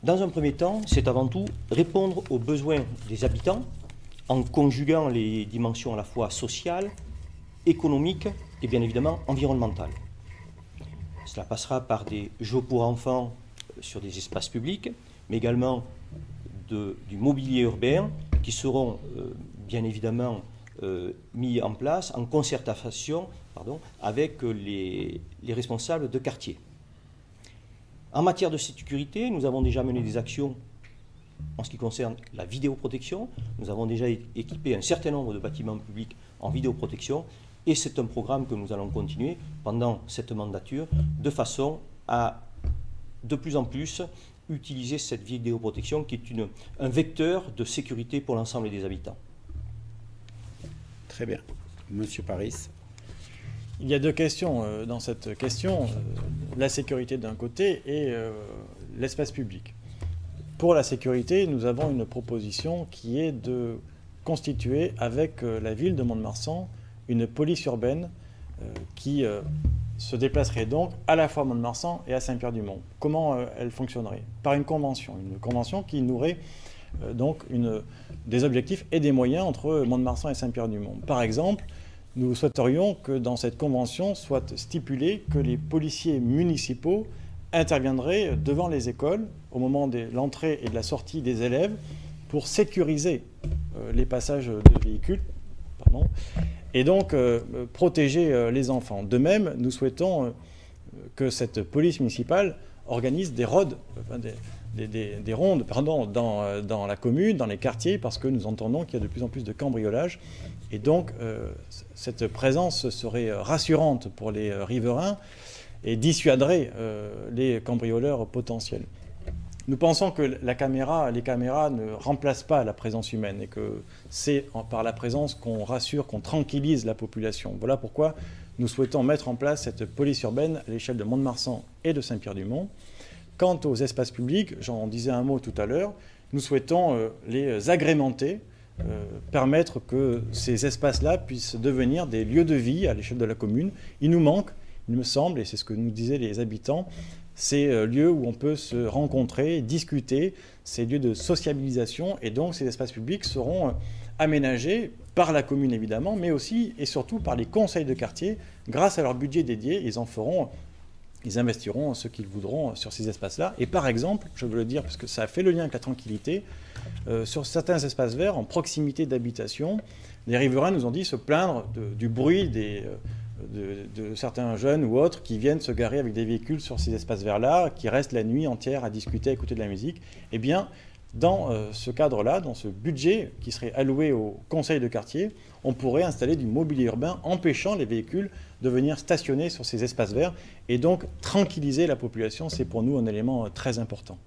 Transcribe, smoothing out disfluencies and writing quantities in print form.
Dans un premier temps, c'est avant tout répondre aux besoins des habitants en conjuguant les dimensions à la fois sociales, économiques et bien évidemment environnementales. Cela passera par des jeux pour enfants sur des espaces publics, mais également du mobilier urbain qui seront bien évidemment mis en place en concertation avec les responsables de quartier. En matière de sécurité, nous avons déjà mené des actions en ce qui concerne la vidéoprotection. Nous avons déjà équipé un certain nombre de bâtiments publics en vidéoprotection et c'est un programme que nous allons continuer pendant cette mandature de façon à de plus en plus utiliser cette vidéoprotection qui est un vecteur de sécurité pour l'ensemble des habitants. Très bien. Monsieur Paris. Il y a deux questions dans cette question, la sécurité d'un côté et l'espace public. Pour la sécurité, nous avons une proposition qui est de constituer avec la ville de Mont-de-Marsan une police urbaine qui se déplacerait donc à la fois à Mont-de-Marsan et à Saint-Pierre-du-Mont. Comment elle fonctionnerait? Par une convention qui nourrait donc des objectifs et des moyens entre Mont-de-Marsan et Saint-Pierre-du-Mont. Par exemple, nous souhaiterions que dans cette convention soit stipulé que les policiers municipaux interviendraient devant les écoles au moment de l'entrée et de la sortie des élèves pour sécuriser les passages de véhicules et donc protéger les enfants. De même, nous souhaitons que cette police municipale organise des rondes, des rondes dans la commune, dans les quartiers, parce que nous entendons qu'il y a de plus en plus de cambriolages. Et donc, cette présence serait rassurante pour les riverains et dissuaderait les cambrioleurs potentiels. Nous pensons que les caméras ne remplacent pas la présence humaine et que c'est par la présence qu'on rassure, qu'on tranquillise la population. Voilà pourquoi nous souhaitons mettre en place cette police urbaine à l'échelle de Mont-de-Marsan et de Saint-Pierre-du-Mont. Quant aux espaces publics, j'en disais un mot tout à l'heure, nous souhaitons les agrémenter, permettre que ces espaces-là puissent devenir des lieux de vie à l'échelle de la commune. Il nous manque, il me semble, et c'est ce que nous disaient les habitants, ces lieux où on peut se rencontrer, discuter, ces lieux de sociabilisation, et donc ces espaces publics seront aménagés par la commune évidemment, mais aussi et surtout par les conseils de quartier. Grâce à leur budget dédié, ils investiront ce qu'ils voudront sur ces espaces-là. Et par exemple, je veux le dire parce que ça fait le lien avec la tranquillité, sur certains espaces verts en proximité d'habitation, les riverains nous ont dit se plaindre du bruit de certains jeunes ou autres qui viennent se garer avec des véhicules sur ces espaces verts-là, qui restent la nuit entière à discuter, à écouter de la musique. Eh bien, dans ce cadre-là, dans ce budget qui serait alloué au conseil de quartier, on pourrait installer du mobilier urbain empêchant les véhicules de venir stationner sur ces espaces verts et donc tranquilliser la population. C'est pour nous un élément très important.